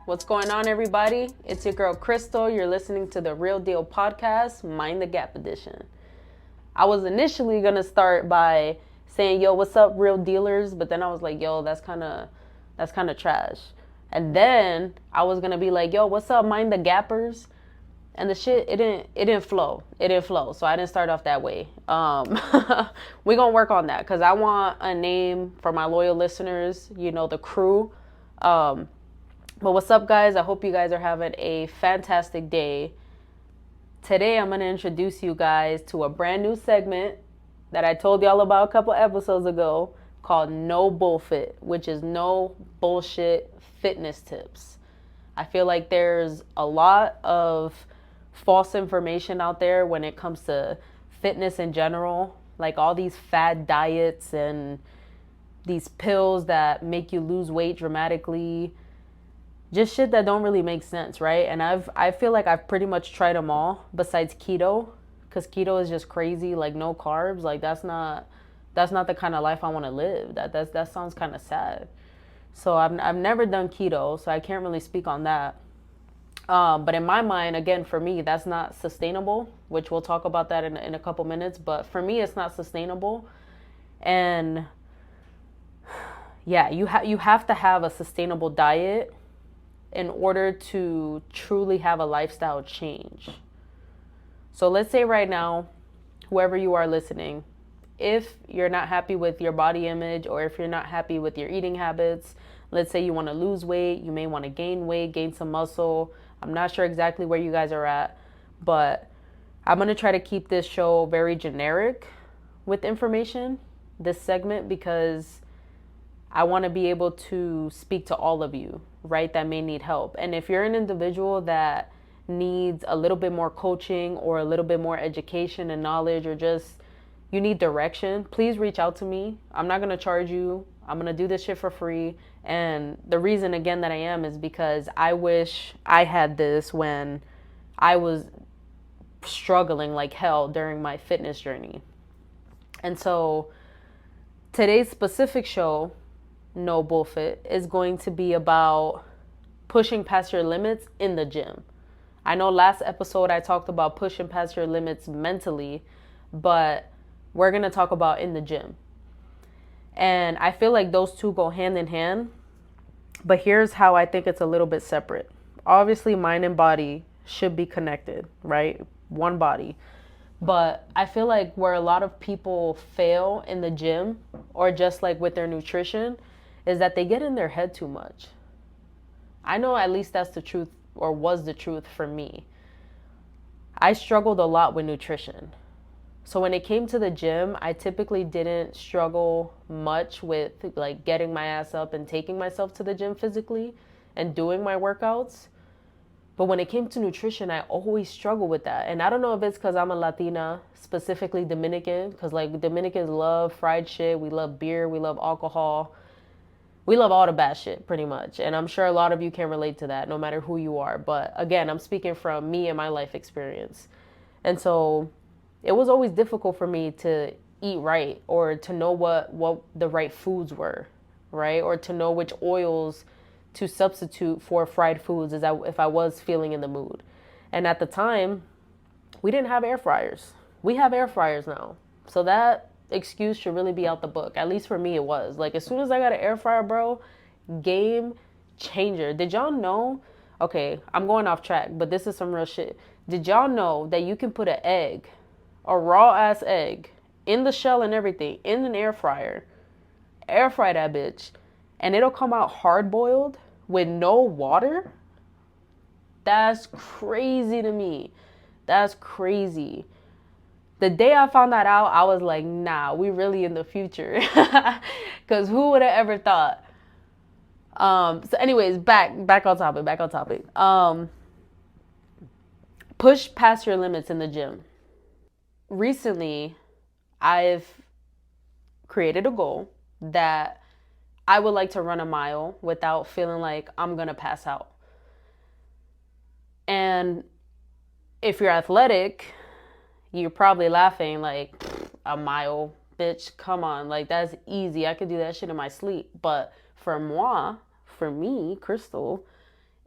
What's going on, everybody? It's your girl Crystal. You're listening to the Real Deal podcast, Mind the Gap edition. I was initially gonna start by saying, "Yo, what's up, real dealers?" But then I was like, "Yo, that's kind of trash." And then I was gonna be like, "Yo, what's up, Mind the Gappers?" And the shit, it didn't flow. It didn't flow. So I didn't start off that way. We gonna work on that because I want a name for my loyal listeners. You know, the crew. But what's up, guys? I hope you guys are having a fantastic day. Today, I'm going to introduce you guys to a brand new segment that I told y'all about a couple episodes ago called No Bullfit, which is no bullshit fitness tips. I feel like there's a lot of false information out there when it comes to fitness in general, like all these fad diets and these pills that make you lose weight dramatically. Just shit that don't really make sense, right? And I feel like I've pretty much tried them all besides keto, because keto is just crazy, like no carbs. Like that's not the kind of life I want to live. That sounds kind of sad. So I've never done keto, so I can't really speak on that. But in my mind, again, for me, that's not sustainable, which we'll talk about that in a couple minutes. But for me, it's not sustainable. And yeah, you have to have a sustainable diet in order to truly have a lifestyle change. So let's say right now, whoever you are listening, if you're not happy with your body image or if you're not happy with your eating habits, let's say you want to lose weight, you may want to gain weight, gain some muscle. I'm not sure exactly where you guys are at, but I'm going to try to keep this show very generic with information, this segment, because I want to be able to speak to all of you, right, that may need help. And if you're an individual that needs a little bit more coaching or a little bit more education and knowledge, or just you need direction, please reach out to me. I'm not going to charge you. I'm going to do this shit for free. And the reason, again, that I am is because I wish I had this when I was struggling like hell during my fitness journey. And so today's specific show, No Bullfit, is going to be about pushing past your limits in the gym. I know last episode I talked about pushing past your limits mentally, but we're going to talk about in the gym. And I feel like those two go hand in hand, but here's how I think it's a little bit separate. Obviously, mind and body should be connected, right? One body. But I feel like where a lot of people fail in the gym, or just like with their nutrition, is that they get in their head too much. I know at least that's the truth, or was the truth for me. I struggled a lot with nutrition. So when it came to the gym, I typically didn't struggle much with like getting my ass up and taking myself to the gym physically and doing my workouts. But when it came to nutrition, I always struggled with that. And I don't know if it's because I'm a Latina, specifically Dominican, because like Dominicans love fried shit. We love beer. We love alcohol. We love all the bad shit, pretty much. And I'm sure a lot of you can relate to that, no matter who you are. But again, I'm speaking from me and my life experience. And so it was always difficult for me to eat right, or to know what the right foods were, right? Or to know which oils to substitute for fried foods if I was feeling in the mood. And at the time, we didn't have air fryers. We have air fryers now. So that excuse should really be out the book. At least for me, it was. Like, as soon as I got an air fryer, bro, game changer. Did y'all know? Okay, I'm going off track, but this is some real shit. Did y'all know that you can put an egg, a raw ass egg, in the shell and everything, in an air fryer, air fry that bitch, and it'll come out hard boiled with no water? That's crazy to me. That's crazy. The day I found that out, I was like, nah, we really in the future. Because who would have ever thought? So anyways, back on topic. Push past your limits in the gym. Recently, I've created a goal that I would like to run a mile without feeling like I'm going to pass out. And if you're athletic, you're probably laughing like, a mile, bitch, come on. Like, that's easy. I could do that shit in my sleep. But for me, Crystal,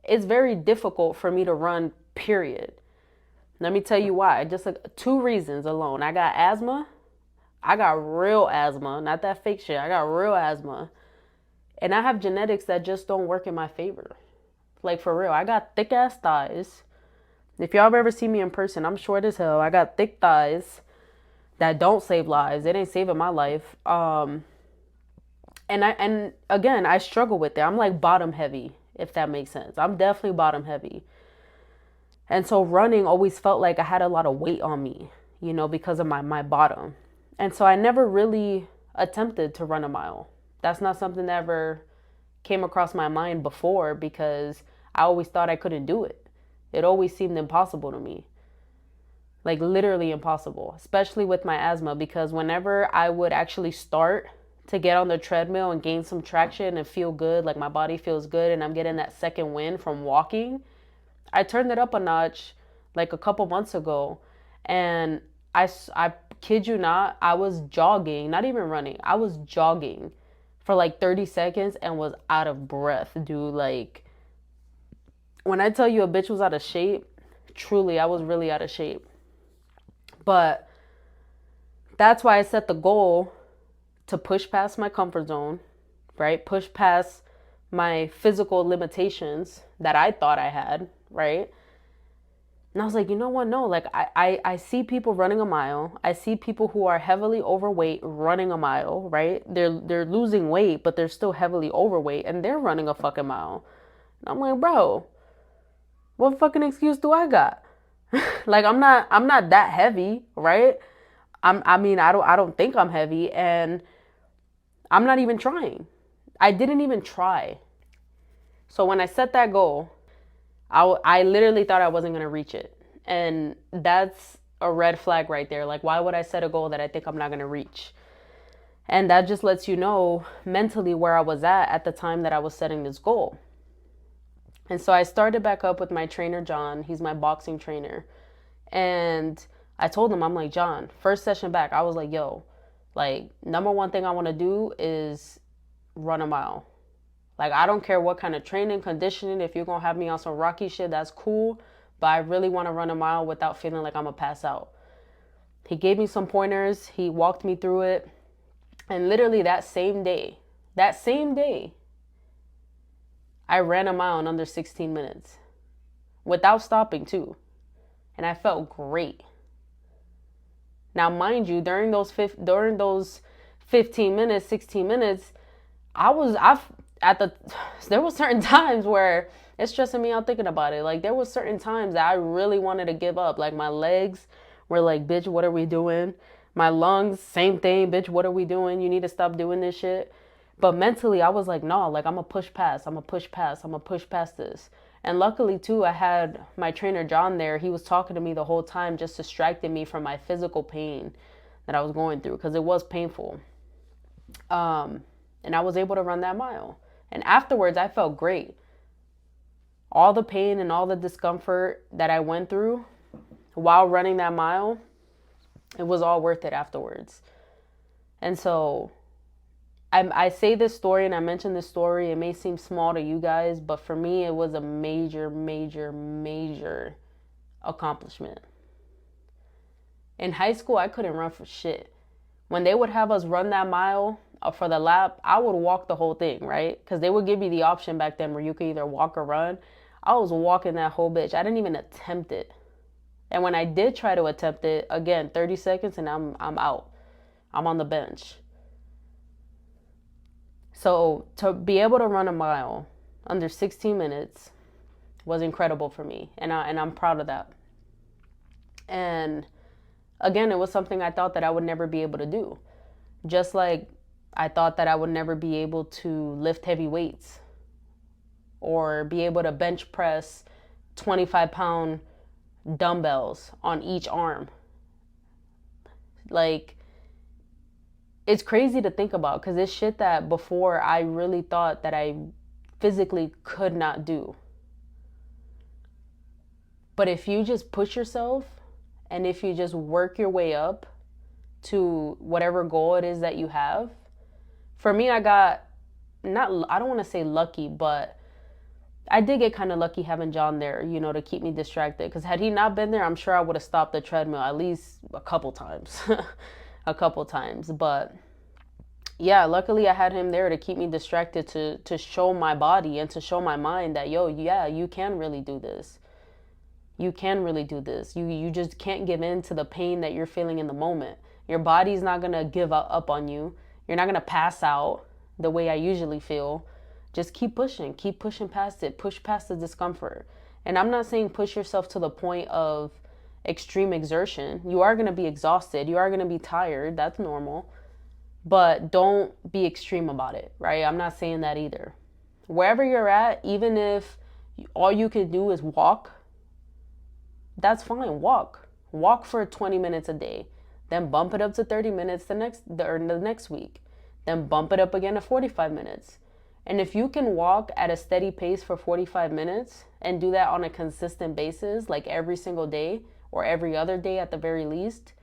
it's very difficult for me to run, period. Let me tell you why. Just like 2 reasons alone. I got asthma. I got real asthma, not that fake shit. I got real asthma. And I have genetics that just don't work in my favor. Like for real. I got thick ass thighs. If y'all have ever seen me in person, I'm short as hell. I got thick thighs that don't save lives. It ain't saving my life. And again, I struggle with it. I'm like bottom heavy, if that makes sense. I'm definitely bottom heavy. And so running always felt like I had a lot of weight on me, because of my bottom. And so I never really attempted to run a mile. That's not something that ever came across my mind before because I always thought I couldn't do it. It always seemed impossible to me. Like literally impossible, especially with my asthma, because whenever I would actually start to get on the treadmill and gain some traction and feel good, like my body feels good and I'm getting that second wind from walking, I turned it up a notch like a couple months ago. And I kid you not, I was jogging, not even running. I was jogging for like 30 seconds and was out of breath, dude. Like when I tell you a bitch was out of shape, truly, I was really out of shape. But that's why I set the goal to push past my comfort zone, right? Push past my physical limitations that I thought I had, right? And I was like, you know what? No, like I see people running a mile. I see people who are heavily overweight running a mile, right? They're losing weight, but they're still heavily overweight and they're running a fucking mile. And I'm like, bro, what fucking excuse do I got? Like I'm not that heavy, right? I don't think I'm heavy and I'm not even trying. I didn't even try. So when I set that goal, I literally thought I wasn't going to reach it. And that's a red flag right there. Like, why would I set a goal that I think I'm not going to reach? And that just lets you know mentally where I was at the time that I was setting this goal. And so I started back up with my trainer, John. He's my boxing trainer. And I told him, I'm like, John, first session back, I was like, yo, like, number one thing I want to do is run a mile. Like, I don't care what kind of training, conditioning, if you're going to have me on some rocky shit, that's cool. But I really want to run a mile without feeling like I'm going to pass out. He gave me some pointers. He walked me through it. And literally that same day, I ran a mile in under 16 minutes without stopping too. And I felt great. Now, mind you, during those 15 minutes, 16 minutes, there was certain times where it's stressing me out thinking about it. Like there was certain times that I really wanted to give up. Like my legs were like, bitch, what are we doing? My lungs, same thing, bitch, what are we doing? You need to stop doing this shit. But mentally I was like, no, like I'm gonna push past this. And luckily too, I had my trainer John there. He was talking to me the whole time, just distracting me from my physical pain that I was going through, because it was painful. And I was able to run that mile. And afterwards, I felt great. All the pain and all the discomfort that I went through while running that mile, it was all worth it afterwards. And so I say this story and I mention this story. It may seem small to you guys, but for me, it was a major, major, major accomplishment. In high school, I couldn't run for shit. When they would have us run that mile for the lap, I would walk the whole thing, right? Because they would give me the option back then where you could either walk or run. I was walking that whole bitch. I didn't even attempt it. And when I did try to attempt it, again, 30 seconds and I'm out. I'm on the bench. So to be able to run a mile under 16 minutes was incredible for me. And I'm proud of that. And again, it was something I thought that I would never be able to do. Just like I thought that I would never be able to lift heavy weights or be able to bench press 25-pound dumbbells on each arm. Like, it's crazy to think about because it's shit that before I really thought that I physically could not do. But if you just push yourself and if you just work your way up to whatever goal it is that you have, for me, I got I don't want to say lucky, but I did get kind of lucky having John there, to keep me distracted. Because had he not been there, I'm sure I would have stopped the treadmill at least a couple times. A couple times. But yeah, luckily I had him there to keep me distracted, to show my body and to show my mind that, yo, yeah, you can really do this. You can really do this. You just can't give in to the pain that you're feeling in the moment. Your body's not going to give up on you. You're not going to pass out the way I usually feel. Just keep pushing past it, push past the discomfort. And I'm not saying push yourself to the point of extreme exertion. You are going to be exhausted. You are going to be tired. That's normal. But don't be extreme about it, right? I'm not saying that either. Wherever you're at, even if all you can do is walk, that's fine. Walk for 20 minutes a day. Then bump it up to 30 minutes the next week. Then bump it up again to 45 minutes. And if you can walk at a steady pace for 45 minutes and do that on a consistent basis, like every single day or every other day at the very least,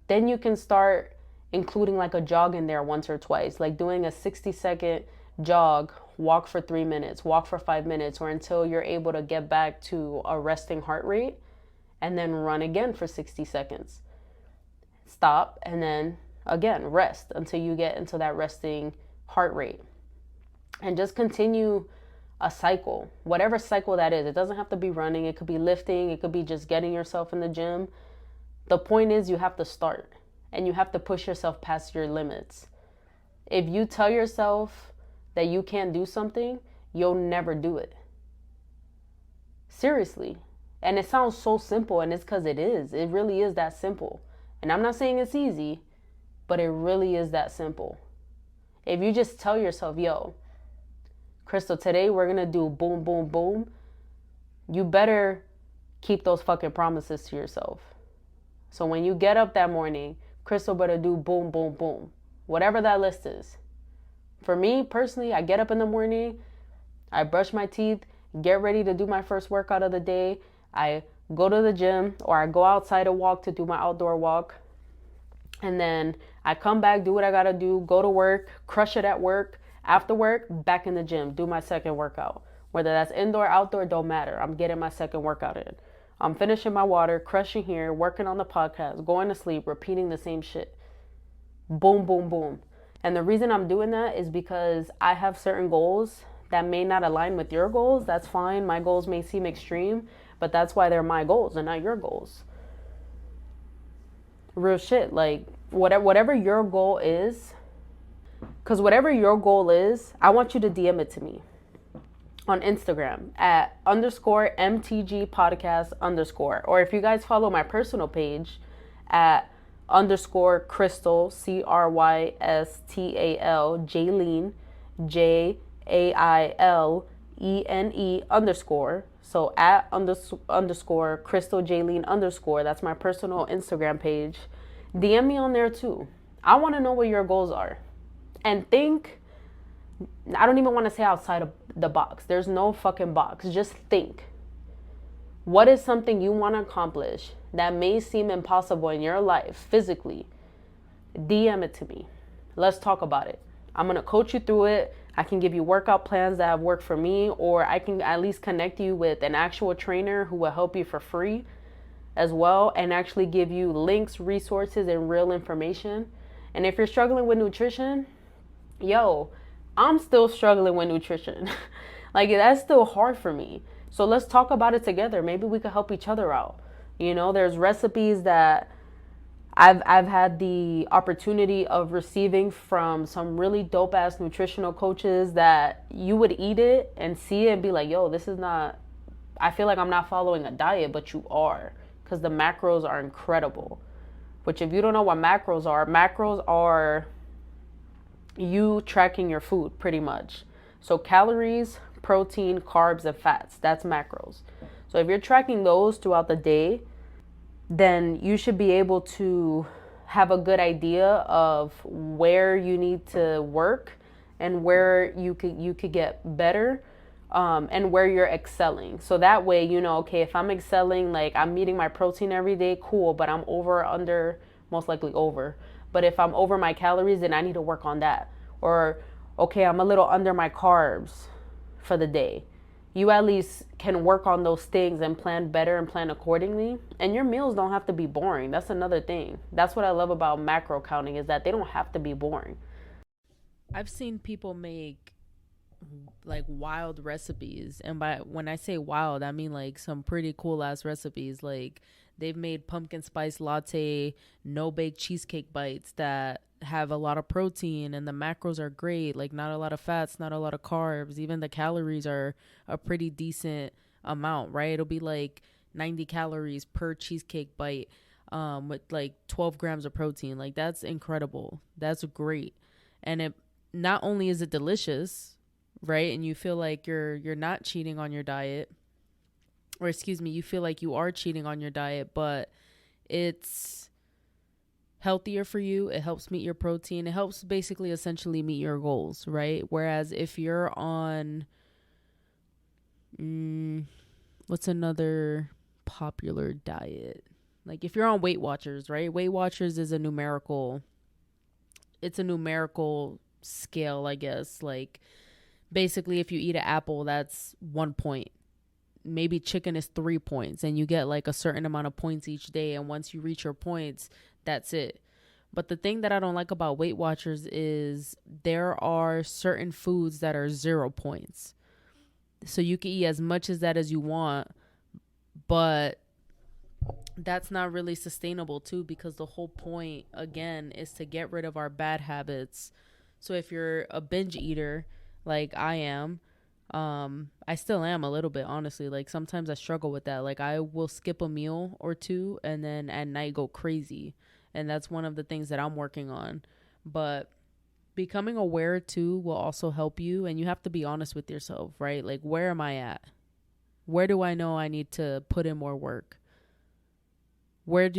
then you can start including like a jog in there once or twice, like doing a 60-second jog, walk for 3 minutes, walk for 5 minutes, or until you're able to get back to a resting heart rate, and then run again for 60 seconds. Stop, and then again, rest until you get into that resting heart rate. And just continue a cycle, whatever cycle that is. It doesn't have to be running. It could be lifting. It could be just getting yourself in the gym. The point is you have to start and you have to push yourself past your limits. If you tell yourself that you can't do something, you'll never do it. Seriously. And it sounds so simple, and it's because it is. It really is that simple. And I'm not saying it's easy, but it really is that simple. If you just tell yourself, yo, Crystal, today we're going to do boom, boom, boom, you better keep those fucking promises to yourself. So when you get up that morning, Crystal better do boom, boom, boom. Whatever that list is. For me, personally, I get up in the morning, I brush my teeth, get ready to do my first workout of the day. I go to the gym or I go outside to walk to do my outdoor walk. And then I come back, do what I got to do, go to work, crush it at work. After work, back in the gym, do my second workout. Whether that's indoor, outdoor, don't matter. I'm getting my second workout in. I'm finishing my water, crushing here, working on the podcast, going to sleep, repeating the same shit. Boom, boom, boom. And the reason I'm doing that is because I have certain goals that may not align with your goals. That's fine. My goals may seem extreme, but that's why they're my goals and not your goals. Real shit. Like, whatever your goal is, because whatever your goal is, I want you to DM it to me on Instagram at _MTG podcast _. Or if you guys follow my personal page at _Crystal, CRYSTAL, Jailene, JAILENE _. So at _ Crystal Jailene _. That's my personal Instagram page. DM me on there too. I want to know what your goals are. And think, I don't even want to say outside of the box. There's no fucking box. Just think. What is something you want to accomplish that may seem impossible in your life physically? DM it to me. Let's talk about it. I'm going to coach you through it. I can give you workout plans that have worked for me, or I can at least connect you with an actual trainer who will help you for free as well and actually give you links, resources, and real information. And if you're struggling with nutrition, yo, I'm still struggling with nutrition. Like, that's still hard for me. So let's talk about it together. Maybe we could help each other out. There's recipes that I've had the opportunity of receiving from some really dope ass nutritional coaches that you would eat it and see it and be like, yo, this is not, I feel like I'm not following a diet, but you are, because the macros are incredible. Which, if you don't know what macros are you tracking your food pretty much. So calories, protein, carbs, and fats, that's macros. So if you're tracking those throughout the day, then you should be able to have a good idea of where you need to work and where you could get better, and where you're excelling. So that way, okay, if I'm excelling, like I'm meeting my protein every day, cool, but I'm over or under, most likely over. But if I'm over my calories, then I need to work on that. Or, okay, I'm a little under my carbs for the day. you at least can work on those things and plan better and plan accordingly. And your meals don't have to be boring. That's another thing. That's what I love about macro counting, is that they don't have to be boring. I've seen people make like wild recipes, and by when I say wild, I mean like some pretty cool ass recipes. Like they've made pumpkin spice latte, no bake cheesecake bites that have a lot of protein, and the macros are great, like not a lot of fats, not a lot of carbs, even the calories are a pretty decent amount, right? It'll be like 90 calories per cheesecake bite, with like 12 grams of protein. Like that's incredible, that's great. And it not only is it delicious, right? And you feel like you're not cheating on your diet, or excuse me, you feel like you are cheating on your diet, but it's healthier for you. It helps meet your protein. It helps basically essentially meet your goals, right? Whereas if you're on what's another popular diet? Like if you're on Weight Watchers, right? Weight Watchers is a numerical, it's a numerical scale, I guess. Like basically if you eat an apple, that's 1 point. Maybe chicken is 3 points, and you get like a certain amount of points each day, and once you reach your points, that's it. But the thing that I don't like about Weight Watchers is there are certain foods that are 0 points. So you can eat as much as that as you want, but that's not really sustainable too, because the whole point again is to get rid of our bad habits. So if you're a binge eater like I am, I still am a little bit, honestly. Like sometimes I struggle with that. Like I will skip a meal or two and then at night go crazy. And that's one of the things that I'm working on. But becoming aware too will also help you, and you have to be honest with yourself, right? Like where am I at? Where do I know I need to put in more work? Where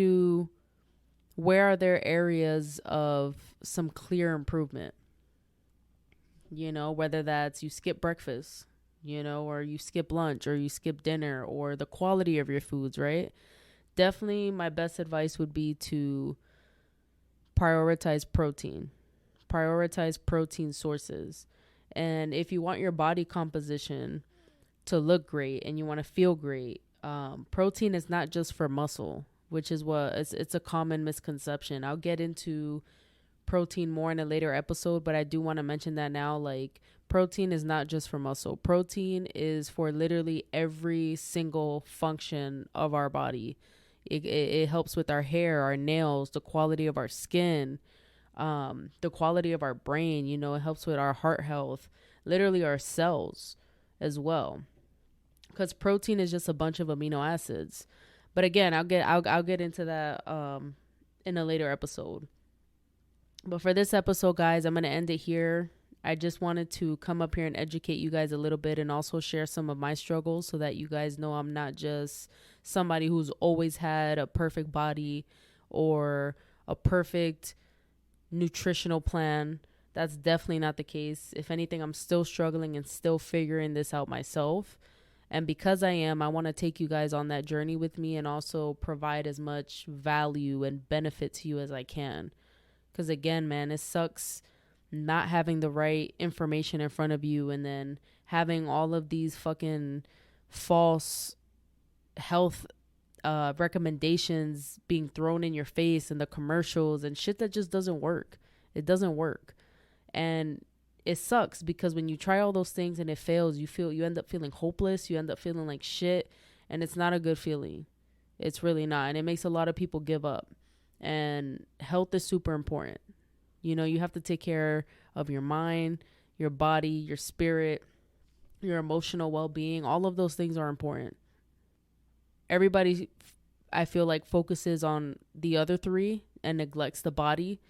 are there areas of some clear improvement? You know, whether that's you skip breakfast, you know, or you skip lunch, or you skip dinner, or the quality of your foods, right? Definitely my best advice would be to prioritize protein. Prioritize protein sources. And if you want your body composition to look great and you want to feel great, protein is not just for muscle, which is what it's a common misconception. I'll get into protein more in a later episode, but I do want to mention that now. Like protein is not just for muscle. Protein is for literally every single function of our body. It helps with our hair, our nails, the quality of our skin, the quality of our brain. You know, it helps with our heart health, literally our cells as well, because protein is just a bunch of amino acids. But again, I'll get into that in a later episode. But for this episode, guys, I'm going to end it here. I just wanted to come up here and educate you guys a little bit, and also share some of my struggles so that you guys know I'm not just somebody who's always had a perfect body or a perfect nutritional plan. That's definitely not the case. If anything, I'm still struggling and still figuring this out myself. And because I am, I want to take you guys on that journey with me, and also provide as much value and benefit to you as I can. Because again, man, it sucks not having the right information in front of you, and then having all of these fucking false health recommendations being thrown in your face, and the commercials and shit that just doesn't work. It doesn't work. And it sucks because when you try all those things and it fails, you end up feeling hopeless. You end up feeling like shit, and it's not a good feeling. It's really not. And it makes a lot of people give up. And health is super important. You know, you have to take care of your mind, your body, your spirit, your emotional well-being. All of those things are important. Everybody, I feel like, focuses on the other three and neglects the body,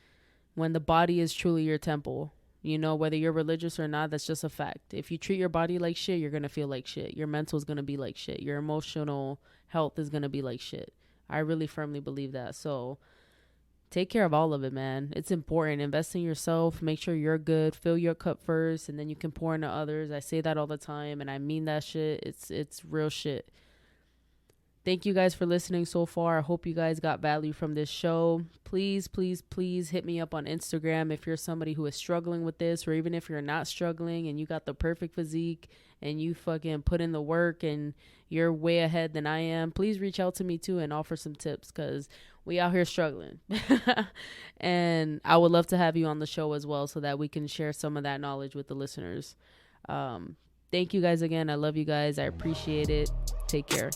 when the body is truly your temple. You know, whether you're religious or not, that's just a fact. If you treat your body like shit, you're going to feel like shit. Your mental is going to be like shit. Your emotional health is going to be like shit. I really firmly believe that. So take care of all of it, man. It's important. Invest in yourself. Make sure you're good. Fill your cup first, and then you can pour into others. I say that all the time, and I mean that shit. It's real shit. Thank you guys for listening so far. I hope you guys got value from this show. Please, please, please hit me up on Instagram if you're somebody who is struggling with this, or even if you're not struggling and you got the perfect physique and you fucking put in the work and you're way ahead than I am. Please reach out to me too and offer some tips, because we out here struggling. And I would love to have you on the show as well so that we can share some of that knowledge with the listeners. Thank you guys again. I love you guys. I appreciate it. Take care.